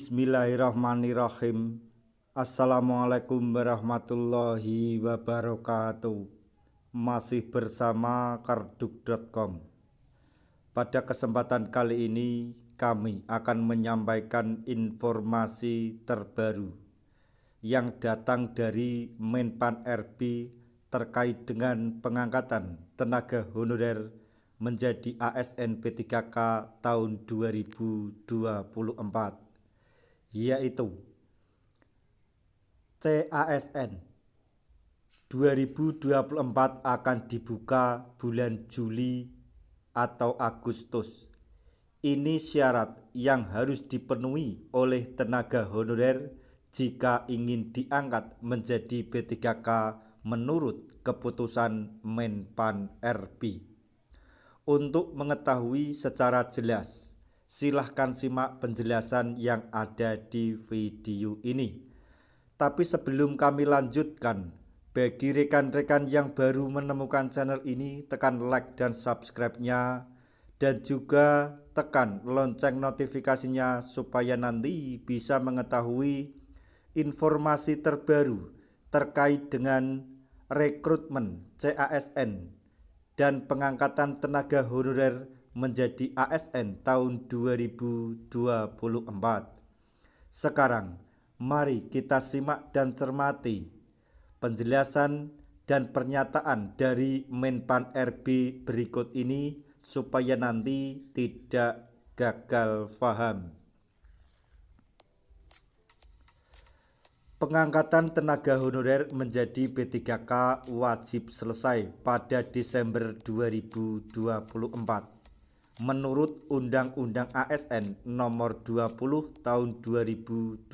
Bismillahirrahmanirrahim. Assalamualaikum warahmatullahi wabarakatuh. Masih bersama karduk.com. Pada kesempatan kali ini kami akan menyampaikan informasi terbaru yang datang dari Menpan RB terkait dengan pengangkatan tenaga honorer menjadi ASN P3K tahun 2024, yaitu CASN 2024 akan dibuka bulan Juli atau Agustus. Ini syarat yang harus dipenuhi oleh tenaga honorer jika ingin diangkat menjadi P3K menurut keputusan Menpan RB. Untuk mengetahui secara jelas, silahkan simak penjelasan yang ada di video ini. Tapi sebelum kami lanjutkan, bagi rekan-rekan yang baru menemukan channel ini, tekan like dan subscribe-nya, dan juga tekan lonceng notifikasinya supaya nanti bisa mengetahui informasi terbaru terkait dengan rekrutmen CASN dan pengangkatan tenaga honorer menjadi ASN tahun 2024. Sekarang, mari kita simak dan cermati penjelasan dan pernyataan dari Menpan RB berikut ini supaya nanti tidak gagal paham. Pengangkatan tenaga honorer menjadi P3K wajib selesai pada Desember 2024 menurut Undang-Undang ASN Nomor 20 Tahun 2023.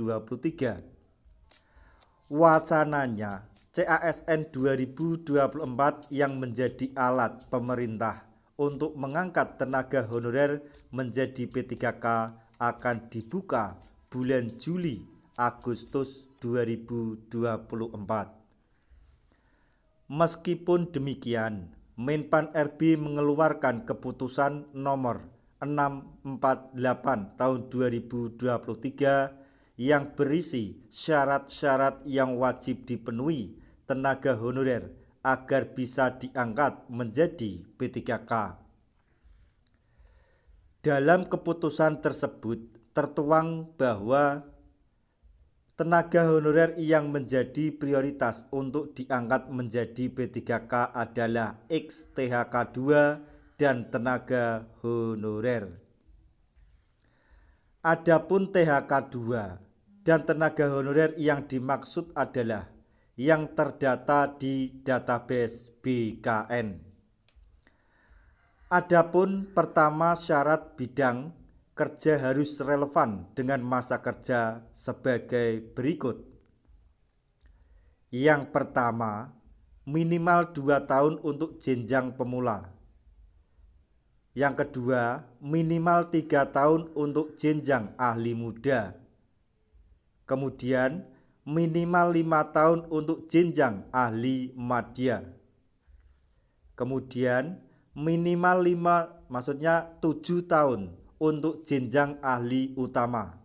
Wacananya, CASN 2024 yang menjadi alat pemerintah untuk mengangkat tenaga honorer menjadi P3K akan dibuka bulan Juli Agustus 2024. Meskipun demikian, Menpan RB mengeluarkan keputusan nomor 648 tahun 2023 yang berisi syarat-syarat yang wajib dipenuhi tenaga honorer agar bisa diangkat menjadi P3K. Dalam keputusan tersebut tertuang bahwa tenaga honorer yang menjadi prioritas untuk diangkat menjadi P3K adalah XTHK 2 dan tenaga honorer. Adapun THK 2 dan tenaga honorer yang dimaksud adalah yang terdata di database BKN. Adapun pertama, syarat bidang kerja harus relevan dengan masa kerja sebagai berikut. Yang pertama, minimal 2 tahun untuk jenjang pemula. Yang kedua, minimal 3 tahun untuk jenjang ahli muda. Kemudian, minimal 5 tahun untuk jenjang ahli madya. Kemudian, minimal 7 tahun untuk jenjang ahli utama.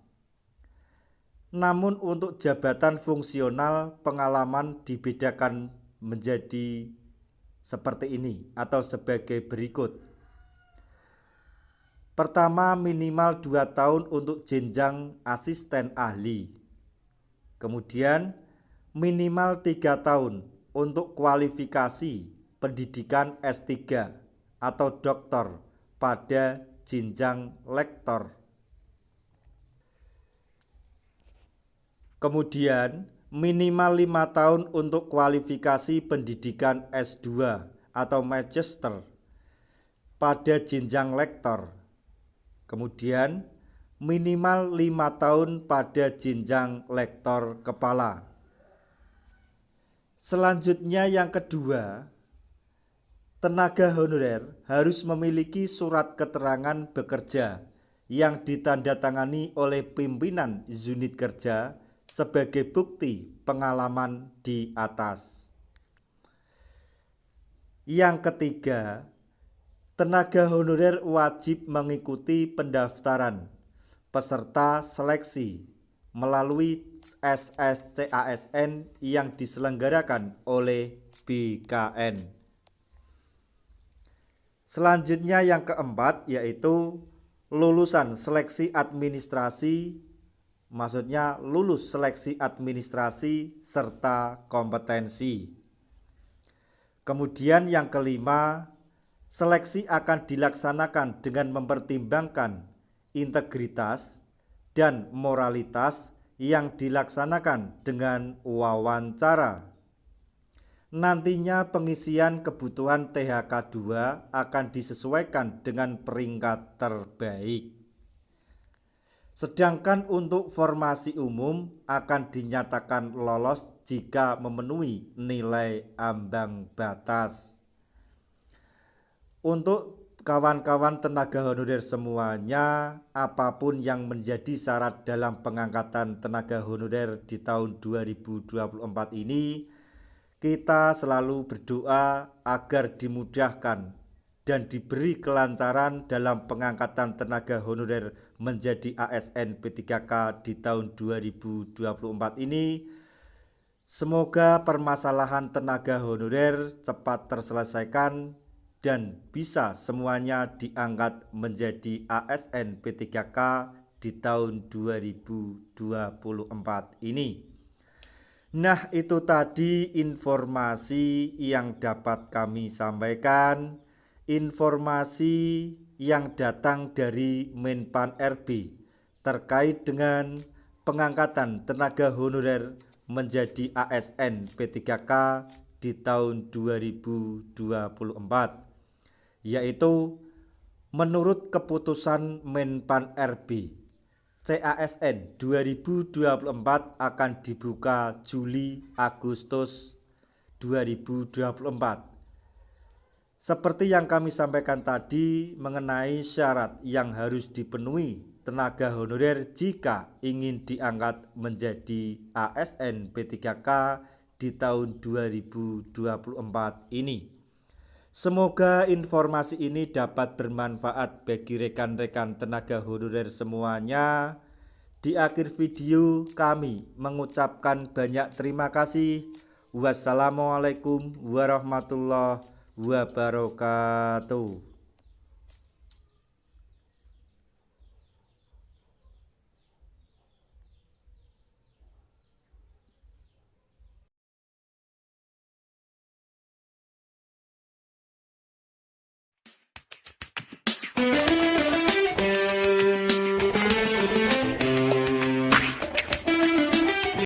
Namun untuk jabatan fungsional pengalaman dibedakan menjadi seperti ini atau sebagai berikut. Pertama, minimal 2 tahun untuk jenjang asisten ahli. Kemudian minimal 3 tahun untuk kualifikasi pendidikan S3 atau doktor pada jenjang lektor. Kemudian minimal 5 tahun untuk kualifikasi pendidikan S2 atau magister pada jenjang lektor. Kemudian minimal 5 tahun pada jenjang lektor kepala. Selanjutnya yang kedua, tenaga honorer harus memiliki surat keterangan bekerja yang ditandatangani oleh pimpinan unit kerja sebagai bukti pengalaman di atas. Yang ketiga, tenaga honorer wajib mengikuti pendaftaran peserta seleksi melalui SSCASN yang diselenggarakan oleh BKN. Selanjutnya yang keempat yaitu lulusan seleksi administrasi, maksudnya lulus seleksi administrasi serta kompetensi. Kemudian yang kelima, seleksi akan dilaksanakan dengan mempertimbangkan integritas dan moralitas yang dilaksanakan dengan wawancara. Nantinya pengisian kebutuhan THK 2 akan disesuaikan dengan peringkat terbaik. Sedangkan untuk formasi umum akan dinyatakan lolos jika memenuhi nilai ambang batas. Untuk kawan-kawan tenaga honorer semuanya, apapun yang menjadi syarat dalam pengangkatan tenaga honorer di tahun 2024 ini, kita selalu berdoa agar dimudahkan dan diberi kelancaran dalam pengangkatan tenaga honorer menjadi ASN P3K di tahun 2024 ini. Semoga permasalahan tenaga honorer cepat terselesaikan dan bisa semuanya diangkat menjadi ASN P3K di tahun 2024 ini. Nah, itu tadi informasi yang dapat kami sampaikan, informasi yang datang dari Menpan RB terkait dengan pengangkatan tenaga honorer menjadi ASN P3K di tahun 2024. Yaitu menurut keputusan Menpan RB, CASN 2024 akan dibuka Juli-Agustus 2024. Seperti yang kami sampaikan tadi mengenai syarat yang harus dipenuhi tenaga honorer jika ingin diangkat menjadi ASN P3K di tahun 2024 ini. Semoga informasi ini dapat bermanfaat bagi rekan-rekan tenaga honorer semuanya. Di akhir video kami mengucapkan banyak terima kasih. Wassalamualaikum warahmatullahi wabarakatuh.